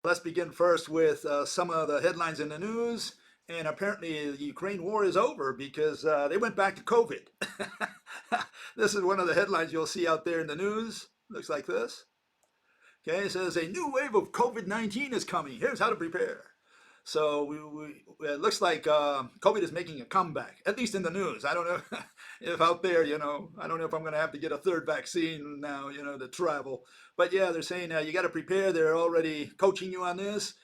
Let's begin first with some of the headlines in the news. And apparently, the Ukraine war is over because they went back to COVID. This is one of the headlines you'll see out there in the news. Looks like this. Okay, it says a new wave of COVID-19 is coming. Here's how to prepare. So it looks like COVID is making a comeback, at least in the news. I don't know if out there, I don't know if I'm going to have to get a third vaccine now, to travel. But yeah, they're saying you got to prepare. They're already coaching you on this,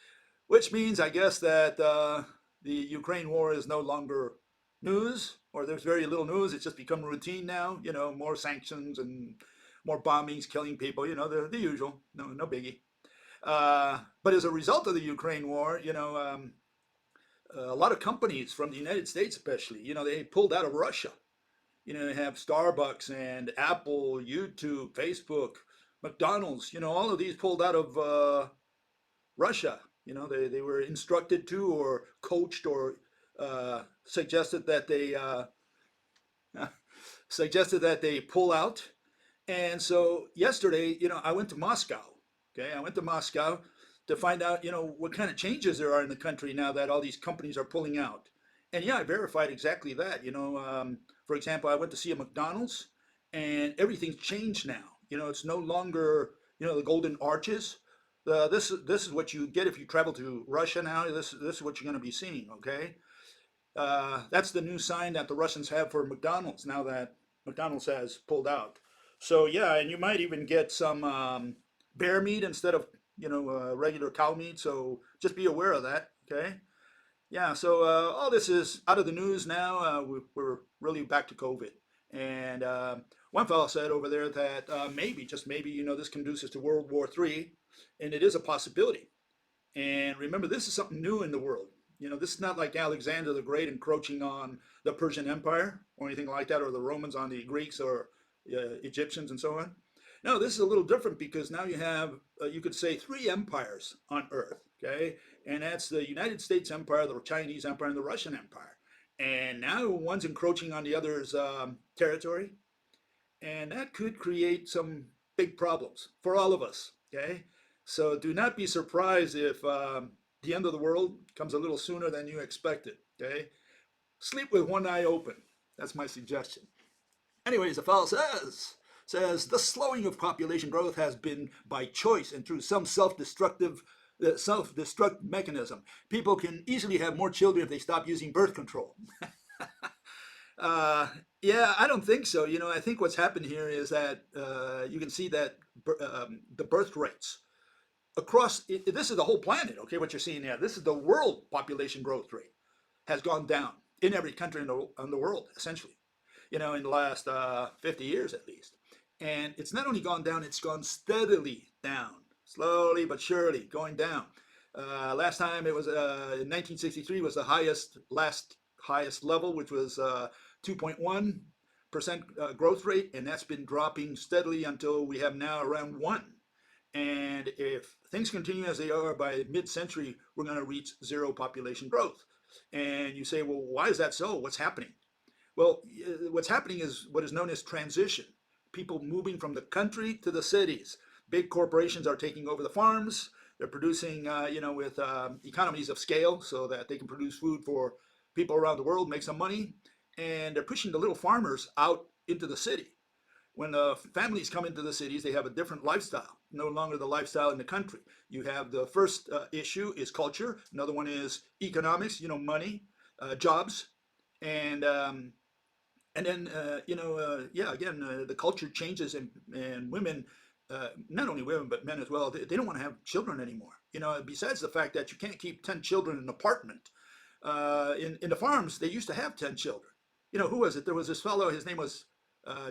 which means, I guess, that the Ukraine war is no longer news, or there's very little news. It's just become routine now. More sanctions and more bombings, killing people. The usual. No biggie. But as a result of the Ukraine war, a lot of companies from the United States, especially, they pulled out of Russia. You have Starbucks and Apple, YouTube, Facebook, McDonald's. All of these pulled out of Russia. They were instructed to, or coached, or suggested that they pull out. And so yesterday, I went to Moscow. Okay, I went to Moscow to find out, what kind of changes there are in the country now that all these companies are pulling out. And yeah, I verified exactly that. For example, I went to see a McDonald's, and everything's changed now. It's no longer, the golden arches. This is what you get if you travel to Russia now. This is what you're going to be seeing. Okay, that's the new sign that the Russians have for McDonald's now that McDonald's has pulled out. So yeah, and you might even get some bear meat instead of regular cow meat. So just be aware of that. Okay. Yeah. So all this is out of the news now. We're really back to COVID. And one fellow said over there that maybe, just maybe, this conduces to World War III, and it is a possibility. And remember, this is something new in the world. This is not like Alexander the Great encroaching on the Persian Empire or anything like that, or the Romans on the Greeks or Egyptians and so on. No, this is a little different because now you have, you could say, three empires on Earth, okay? And that's the United States Empire, the Chinese Empire, and the Russian Empire. And now one's encroaching on the other's territory, and that could create some big problems for all of us, okay? So do not be surprised if the end of the world comes a little sooner than you expected, okay? Sleep with one eye open. That's my suggestion. Anyways, the fellow says the slowing of population growth has been by choice and through some self-destruct mechanism. People can easily have more children if they stop using birth control. Yeah, I don't think so. I think what's happened here is that you can see that the birth rates across this is the whole planet. Okay, what you're seeing here. This is the world population growth rate has gone down in every country in the world, essentially. In the last 50 years at least. And it's not only gone down, it's gone steadily down, slowly but surely going down. Last time it was in 1963 was the last highest level, which was 2.1% growth rate, and that's been dropping steadily until we have now around 1. And if things continue as they are by mid-century, we're going to reach zero population growth. And you say, well, why is that so? What's happening? Well, what's happening is what is known as transition. People moving from the country to the cities. Big corporations are taking over the farms. They're producing, with economies of scale so that they can produce food for people around the world, make some money. And they're pushing the little farmers out into the city. When the families come into the cities, they have a different lifestyle, no longer the lifestyle in the country. You have the first issue is culture. Another one is economics, money, jobs. And then, again, the culture changes, and women, not only women, but men as well, they don't want to have children anymore. Besides the fact that you can't keep 10 children in an apartment. In the farms, they used to have 10 children. Who was it? There was this fellow, his name was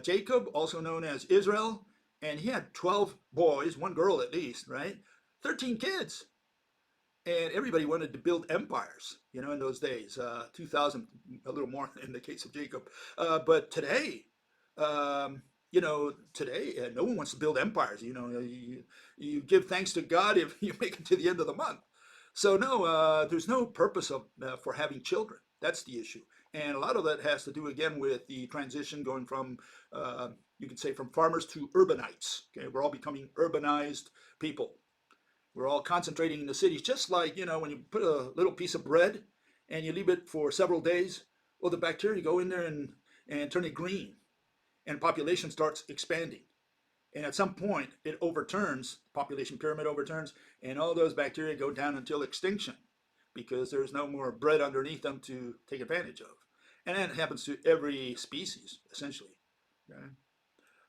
Jacob, also known as Israel, and he had 12 boys, one girl at least, right? 13 kids. And everybody wanted to build empires, in those days. 2,000, a little more in the case of Jacob. But today, today, no one wants to build empires. You give thanks to God if you make it to the end of the month. So no, there's no purpose for having children. That's the issue. And a lot of that has to do, again, with the transition going from, you could say, from farmers to urbanites. Okay, we're all becoming urbanized people. We're all concentrating in the cities, just like, when you put a little piece of bread and you leave it for several days, well, the bacteria go in there and turn it green, and population starts expanding. And at some point, it overturns, population pyramid overturns, and all those bacteria go down until extinction because there's no more bread underneath them to take advantage of. And that happens to every species, essentially. Okay,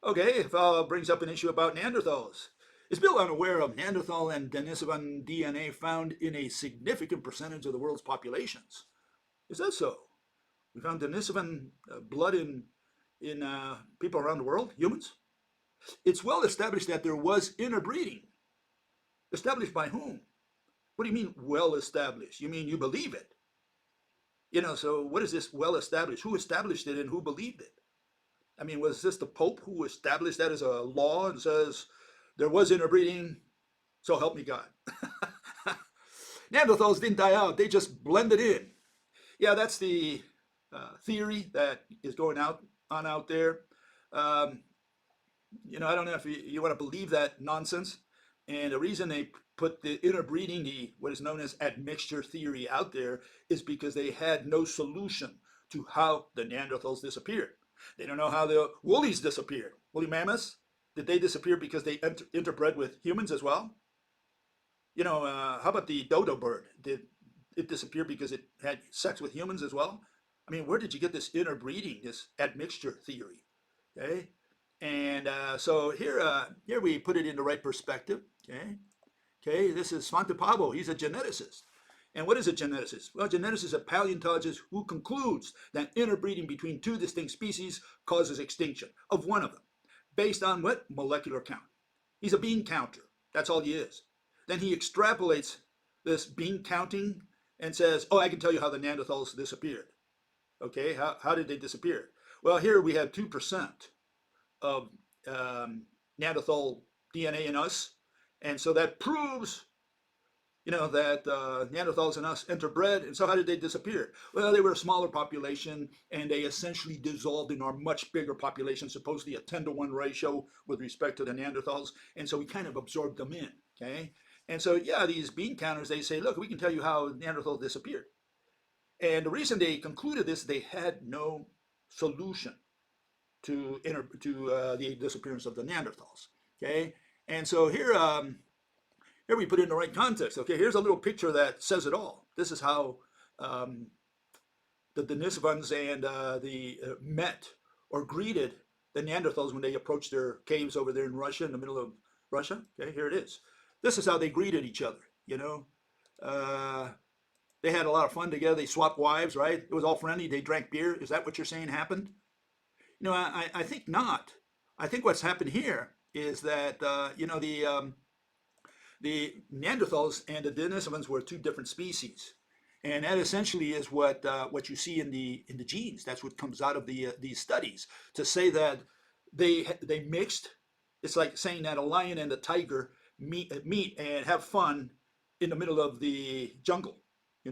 okay, if brings up an issue about Neanderthals. Is Bill unaware of Neanderthal and Denisovan DNA found in a significant percentage of the world's populations? Is that so? We found Denisovan blood in people around the world, humans? It's well established that there was interbreeding. Established by whom? What do you mean well established? You mean you believe it? So what is this well established? Who established it and who believed it? I mean, was this the Pope who established that as a law and says there was interbreeding, so help me God? Neanderthals didn't die out, they just blended in. Yeah, that's the theory that is going on out there. I don't know if you want to believe that nonsense. And the reason they put the interbreeding, what is known as admixture theory out there, is because they had no solution to how the Neanderthals disappeared. They don't know how the woolies disappeared. Woolly mammoths, did they disappear because they interbred with humans as well? How about the dodo bird? Did it disappear because it had sex with humans as well? I mean, where did you get this interbreeding, this admixture theory? Okay, and so here we put it in the right perspective. Okay, this is Svante Pabo. He's a geneticist. And what is a geneticist? Well, a geneticist is a paleontologist who concludes that interbreeding between two distinct species causes extinction of one of them, based on what? Molecular count. He's a bean counter. That's all he is. Then he extrapolates this bean counting and says, oh, I can tell you how the Neanderthals disappeared. Okay, how did they disappear? Well, here we have 2% of Neanderthal DNA in us. And so that proves, that Neanderthals and us interbred. And so how did they disappear? Well, they were a smaller population, and they essentially dissolved in our much bigger population, supposedly a 10-to-1 ratio with respect to the Neanderthals. And so we kind of absorbed them in, okay? And so, yeah, these bean counters, they say, look, we can tell you how Neanderthals disappeared. And the reason they concluded this, they had no solution to the disappearance of the Neanderthals, okay? And so here we put it in the right context. Okay, here's a little picture that says it all. This is how the Denisovans and met or greeted the Neanderthals when they approached their caves over there in Russia, in the middle of Russia. Okay, here it is. This is how they greeted each other. They had a lot of fun together. They swapped wives, right? It was all friendly. They drank beer. Is that what you're saying happened? I think not. I think what's happened here is that the Neanderthals and the Denisovans were two different species, and that essentially is what you see in the genes. That's what comes out of these studies. To say that they mixed, it's like saying that a lion and a tiger meet and have fun in the middle of the jungle,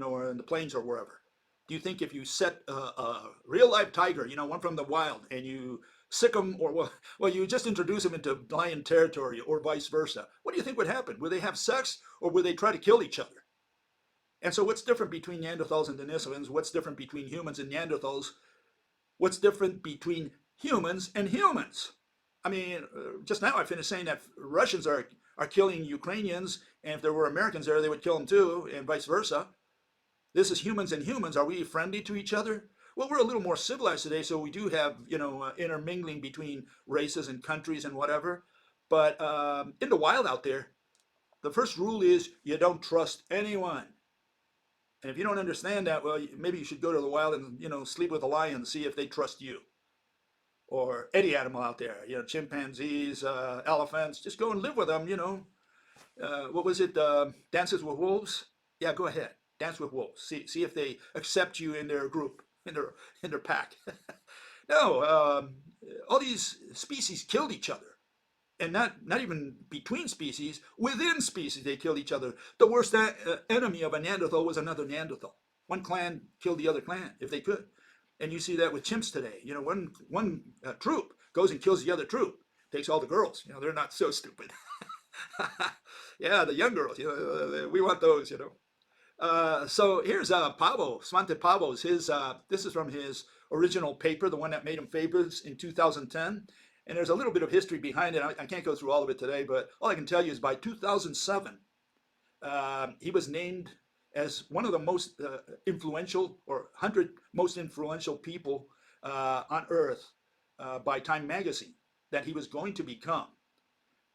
or in the plains or wherever. Do you think if you set a real live tiger, one from the wild, and you sick them, or you just introduce them into lion territory, or vice versa, what do you think would happen? Would they have sex, or would they try to kill each other? And so what's different between Neanderthals and Denisovans? What's different between humans and Neanderthals? What's different between humans and humans? I mean, just now I finished saying that Russians are killing Ukrainians, and if there were Americans there, they would kill them too, and vice versa. This is humans and humans. Are we friendly to each other? Well, we're a little more civilized today, so we do have, intermingling between races and countries and whatever. But in the wild out there, the first rule is you don't trust anyone. And if you don't understand that, well, maybe you should go to the wild and, sleep with a lion and see if they trust you. Or any animal out there, chimpanzees, elephants, just go and live with them, what was it, Dances with Wolves? Yeah, go ahead. Dance with wolves. See if they accept you in their group, in their pack. No, all these species killed each other, and not even between species, within species they killed each other. The worst enemy of a Neanderthal was another Neanderthal. One clan killed the other clan if they could, and you see that with chimps today. One troop goes and kills the other troop, takes all the girls. They're not so stupid. Yeah, the young girls, we want those, So here's Pavo, Svante Pavo's. This is from his original paper, the one that made him famous in 2010. And there's a little bit of history behind it. I can't go through all of it today, but all I can tell you is by 2007, he was named as one of the most influential, or 100 most influential people on Earth by Time Magazine, that he was going to become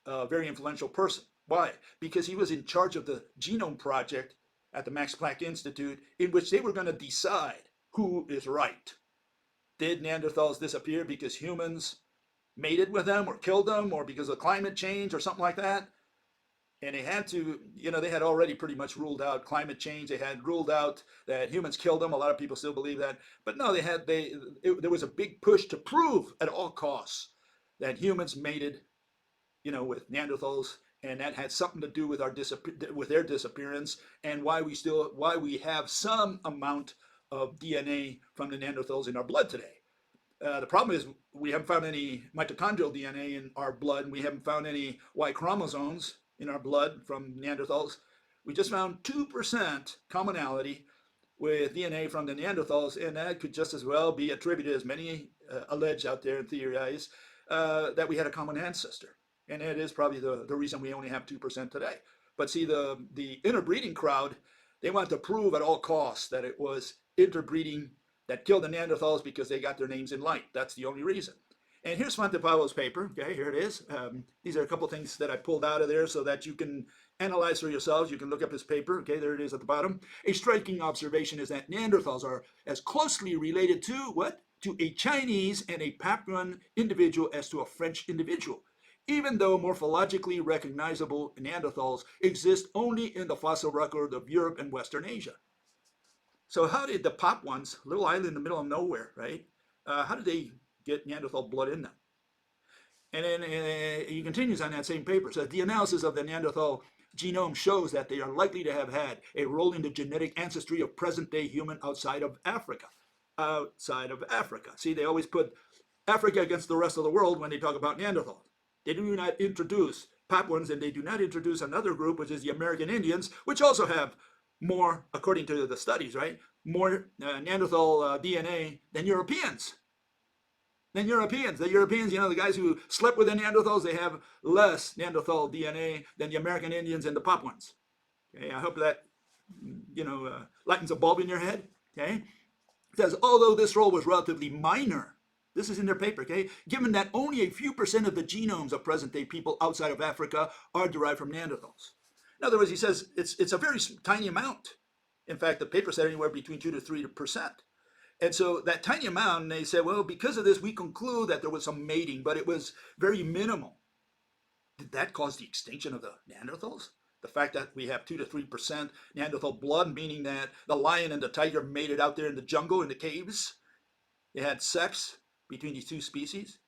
a very influential person. Why? Because he was in charge of the Genome Project at the Max Planck Institute, in which they were going to decide who is right. Did Neanderthals disappear because humans mated with them or killed them, or because of climate change or something like that? And they had to, they had already pretty much ruled out climate change. They had ruled out that humans killed them. A lot of people still believe that. But no, there was a big push to prove at all costs that humans mated, with Neanderthals, and that had something to do with their disappearance, and why we have some amount of DNA from the Neanderthals in our blood today. The problem is we haven't found any mitochondrial DNA in our blood, and we haven't found any Y chromosomes in our blood from Neanderthals. We just found 2% commonality with DNA from the Neanderthals, and that could just as well be attributed, as many allege out there and theorize, that we had a common ancestor. And it is probably the reason we only have 2% today. But see, the interbreeding crowd, they want to prove at all costs that it was interbreeding that killed the Neanderthals because they got their names in light. That's the only reason. And here's Svante Pavo's paper. Okay, here it is. These are a couple things that I pulled out of there so that you can analyze for yourselves. You can look up his paper. Okay, there it is at the bottom. A striking observation is that Neanderthals are as closely related to what? To a Chinese and a Papuan individual as to a French individual, even though morphologically recognizable Neanderthals exist only in the fossil record of Europe and Western Asia. So how did the Papuans, little island in the middle of nowhere, right? How did they get Neanderthal blood in them? And then he continues on that same paper. So the analysis of the Neanderthal genome shows that they are likely to have had a role in the genetic ancestry of present-day human outside of Africa. Outside of Africa. See, they always put Africa against the rest of the world when they talk about Neanderthals. They do not introduce Papuans, and they do not introduce another group, which is the American Indians, which also have more, according to the studies, right, more Neanderthal DNA than Europeans. The Europeans, the guys who slept with the Neanderthals, they have less Neanderthal DNA than the American Indians and the Papuans. Okay, I hope that, lightens a bulb in your head. Okay, it says, although this role was relatively minor, this is in their paper, okay? Given that only a few % of the genomes of present-day people outside of Africa are derived from Neanderthals. In other words, he says it's a very tiny amount. In fact, the paper said anywhere between 2 to 3%. And so that tiny amount, and they said, well, because of this, we conclude that there was some mating, but it was very minimal. Did that cause the extinction of the Neanderthals? The fact that we have 2 to 3% Neanderthal blood, meaning that the lion and the tiger mated out there in the jungle, in the caves. They had sex between these two species.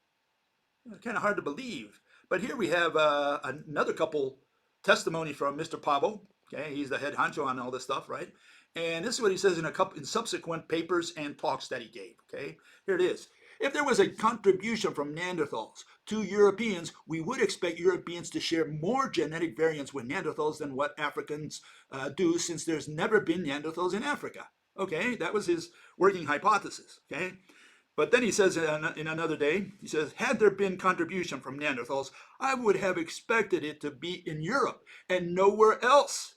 Kind of hard to believe. But here we have another couple testimony from Mr. Pavo. Okay, he's the head honcho on all this stuff, right? And this is what he says in subsequent papers and talks that he gave. Okay, here it is. If there was a contribution from Neanderthals to Europeans, we would expect Europeans to share more genetic variants with Neanderthals than what Africans do, since there's never been Neanderthals in Africa. Okay, that was his working hypothesis. Okay. But then he says in another day, he says, had there been contribution from Neanderthals, I would have expected it to be in Europe and nowhere else,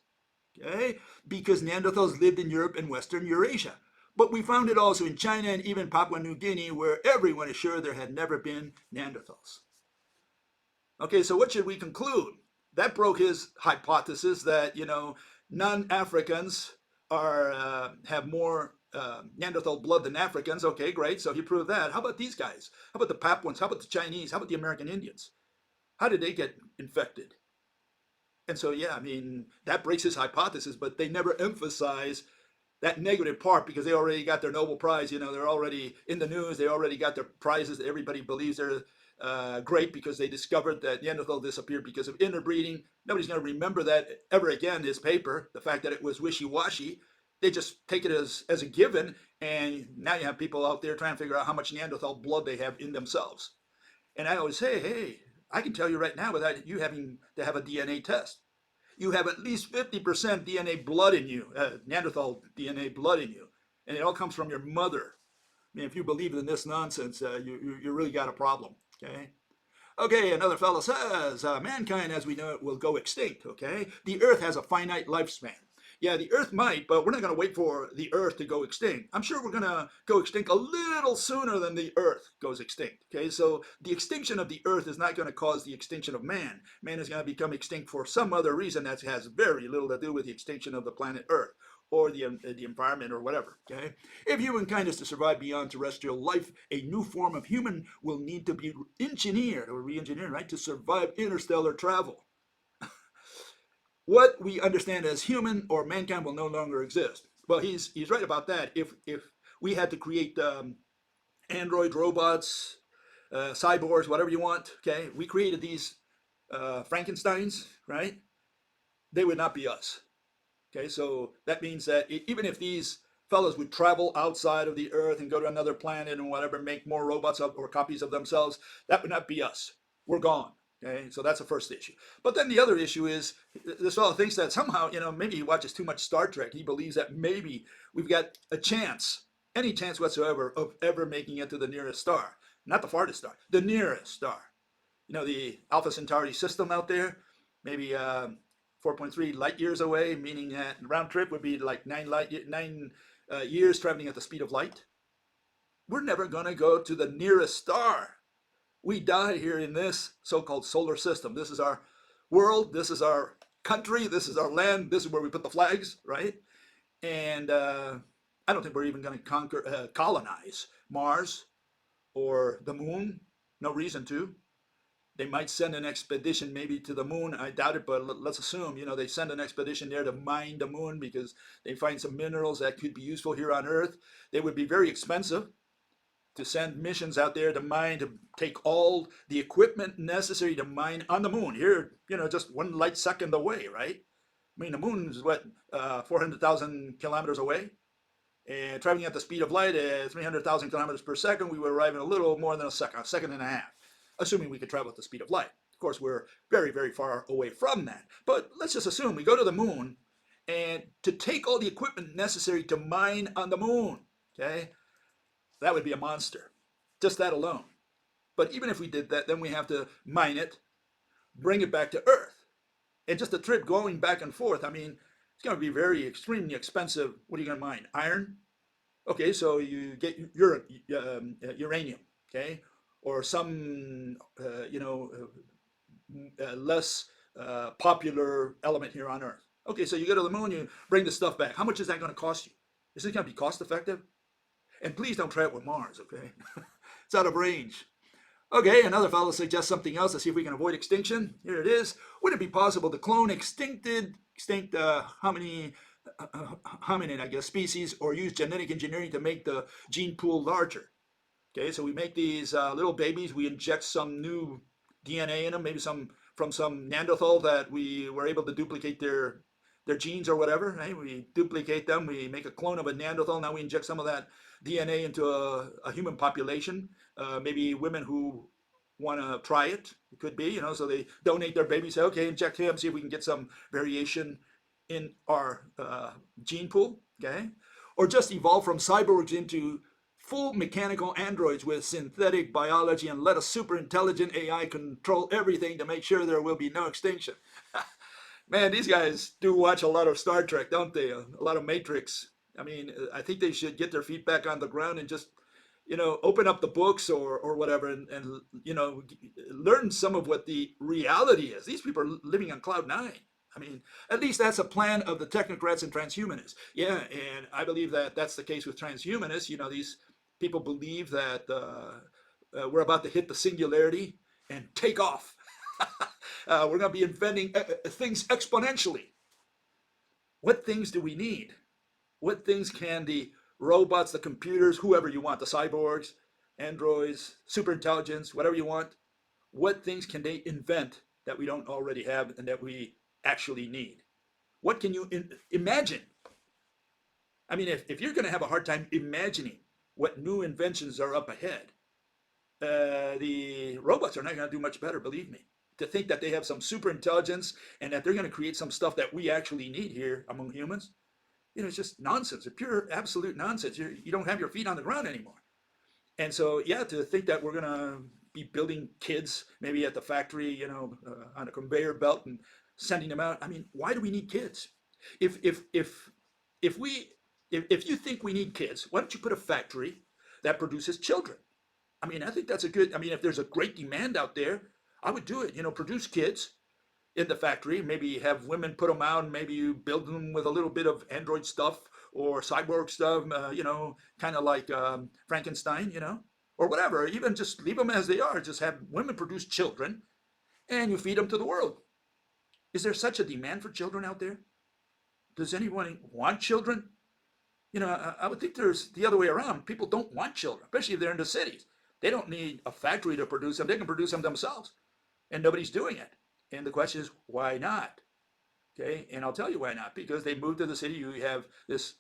okay? Because Neanderthals lived in Europe and Western Eurasia. But we found it also in China and even Papua New Guinea, where everyone is sure there had never been Neanderthals. Okay, so what should we conclude? That broke his hypothesis that, non-Africans have more Neanderthal blood than Africans. Okay, great. So he proved that. How about these guys? How about the Papuans? How about the Chinese? How about the American Indians? How did they get infected? And so, yeah, that breaks his hypothesis, but they never emphasize that negative part because they already got their Nobel Prize. They're already in the news. They already got their prizes. Everybody believes they're great because they discovered that Neanderthal disappeared because of interbreeding. Nobody's going to remember that ever again, his paper, the fact that it was wishy-washy. They just take it as a given, and now you have people out there trying to figure out how much Neanderthal blood they have in themselves. And I always say, hey, I can tell you right now without you having to have a DNA test. You have at least 50% DNA blood in you, Neanderthal DNA blood in you, and it all comes from your mother. I mean, if you believe in this nonsense, you really got a problem. Okay. Okay, another fellow says, mankind as we know it will go extinct, okay? The earth has a finite lifespan. Yeah, the earth might, but we're not going to wait for the earth to go extinct. I'm sure we're going to go extinct a little sooner than the earth goes extinct, okay? So the extinction of the earth is not going to cause the extinction of man. Man is going to become extinct for some other reason that has very little to do with the extinction of the planet earth or the environment or whatever, okay? If humankind is to survive beyond terrestrial life, a new form of human will need to be engineered or re-engineered, right, to survive interstellar travel. What we understand as human or mankind will no longer exist. Well, he's right about that. If we had to create android robots, cyborgs, whatever you want, okay, we created these Frankensteins, right? They would not be us. Okay, so that means that even if these fellows would travel outside of the earth and go to another planet and whatever, make more robots or copies of themselves, that would not be us. We're gone. Okay, so that's the first issue. But then the other issue is this fellow thinks that somehow, maybe he watches too much Star Trek. He believes that maybe we've got a chance, any chance whatsoever, of ever making it to the nearest star. Not the farthest star, the nearest star. The Alpha Centauri system out there, maybe 4.3 light years away, meaning that round trip would be like 9 years traveling at the speed of light. We're never going to go to the nearest star. We die here in this so-called solar system. This is our world. This is our country. This is our land. This is where we put the flags, right? And I don't think we're even going to colonize Mars or the moon. No reason to. They might send an expedition maybe to the moon. I doubt it, but let's assume, they send an expedition there to mine the moon because they find some minerals that could be useful here on Earth. They would be very expensive to send missions out there to mine, to take all the equipment necessary to mine on the moon. Here, just 1 light second away, right? I mean, the moon is 400,000 kilometers away? And traveling at the speed of light at 300,000 kilometers per second, we would arrive in a little more than a second and a half. Assuming we could travel at the speed of light. Of course, we're very, very far away from that. But let's just assume we go to the moon, and to take all the equipment necessary to mine on the moon, okay, that would be a monster. Just that alone. But even if we did that, then we have to mine it, bring it back to Earth. And just a trip going back and forth, I mean, it's going to be very extremely expensive. What are you going to mine? Iron? Okay, so you get uranium, okay? Or some, less popular element here on Earth. Okay, so you go to the moon, you bring the stuff back. How much is that going to cost you? Is it going to be cost effective? And please don't try it with Mars, okay? It's out of range. Okay, another fellow suggests something else to see if we can avoid extinction. Here it is. Would it be possible to clone extinct hominid, I guess, species, or use genetic engineering to make the gene pool larger? Okay, so we make these little babies, we inject some new DNA in them, maybe from some Neanderthal that we were able to duplicate their genes or whatever, right? We duplicate them, we make a clone of a Neanderthal, now we inject some of that DNA into a human population, maybe women who want to try it, it could be, so they donate their baby, say, okay, inject him, see if we can get some variation in our gene pool, okay? Or just evolve from cyborgs into full mechanical androids with synthetic biology and let a super intelligent AI control everything to make sure there will be no extinction. Man, these guys do watch a lot of Star Trek, don't they? A lot of Matrix. I mean, I think they should get their feet back on the ground and just, open up the books or whatever and learn some of what the reality is. These people are living on cloud nine. I mean, at least that's a plan of the technocrats and transhumanists. Yeah, and I believe that that's the case with transhumanists. These people believe that we're about to hit the singularity and take off. We're going to be inventing things exponentially. What things do we need? What things can the robots, the computers, whoever you want, the cyborgs, androids, superintelligence, whatever you want, what things can they invent that we don't already have and that we actually need? What can you imagine? I mean, if you're going to have a hard time imagining what new inventions are up ahead, the robots are not going to do much better, believe me. To think that they have some super intelligence and that they're going to create some stuff that we actually need here among humans, it's just nonsense. It's pure, absolute nonsense. You don't have your feet on the ground anymore. And so, yeah, to think that we're going to be building kids maybe at the factory, on a conveyor belt and sending them out. I mean, why do we need kids? If if if if we if you think we need kids, why don't you put a factory that produces children? I mean, I think that's a good. I mean, if there's a great demand out there, I would do it. Produce kids in the factory. Maybe have women put them out, and maybe you build them with a little bit of android stuff or cyborg stuff. Kind of like Frankenstein. Or whatever. Even just leave them as they are. Just have women produce children, and you feed them to the world. Is there such a demand for children out there? Does anyone want children? I would think there's the other way around. People don't want children, especially if they're in the cities. They don't need a factory to produce them. They can produce them themselves, and nobody's doing it. And the question is, why not? Okay, and I'll tell you why not. Because they moved to the city. You have this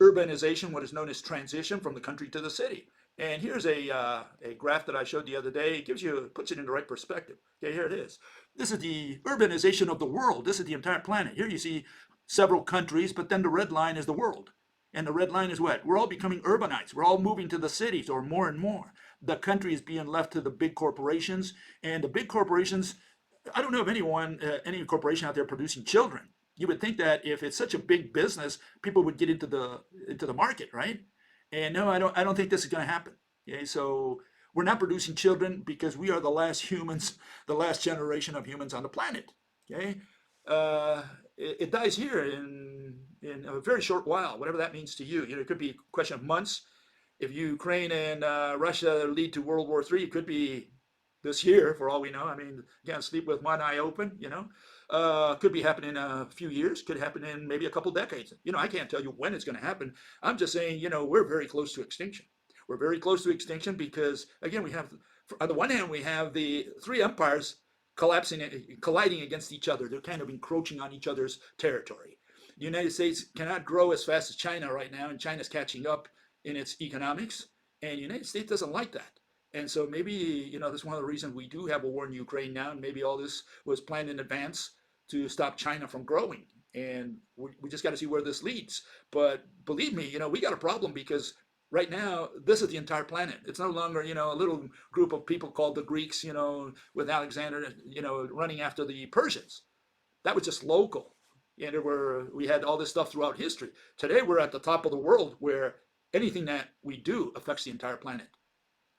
urbanization, what is known as transition from the country to the city. And here's a graph that I showed the other day. It puts it in the right perspective. Okay, here it is. This is the urbanization of the world. This is the entire planet. Here you see several countries, but then the red line is the world. And the red line is what? We're all becoming urbanites. We're all moving to the cities, or more and more. The country is being left to the big corporations. And the big corporations, I don't know of any corporation out there producing children. You would think that if it's such a big business, people would get into the market, right? And no, I don't think this is going to happen. Okay, so we're not producing children because we are the last humans, the last generation of humans on the planet. Okay, it dies here in a very short while, whatever that means to you. It could be a question of months. If Ukraine and Russia lead to World War III, it could be this year, for all we know. I mean, can't sleep with one eye open. Could be happening in a few years. Could happen in maybe a couple decades. I can't tell you when it's going to happen. I'm just saying, we're very close to extinction. We're very close to extinction because, again, we have, on the one hand, we have the three empires colliding against each other. They're kind of encroaching on each other's territory. The United States cannot grow as fast as China right now, and China's catching up in its economics, and the United States doesn't like that. And so maybe, that's one of the reasons we do have a war in Ukraine now, and maybe all this was planned in advance to stop China from growing. And we just got to see where this leads. But believe me, we got a problem because right now, this is the entire planet. It's no longer, a little group of people called the Greeks, with Alexander, running after the Persians. That was just local. And we had all this stuff throughout history. Today, we're at the top of the world where anything that we do affects the entire planet.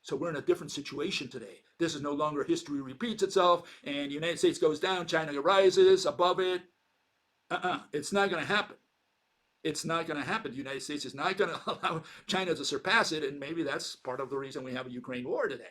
So we're in a different situation today. This is no longer history repeats itself and the United States goes down, China rises above it. It's not going to happen. It's not going to happen. The United States is not going to allow China to surpass it, and maybe that's part of the reason we have a Ukraine war today.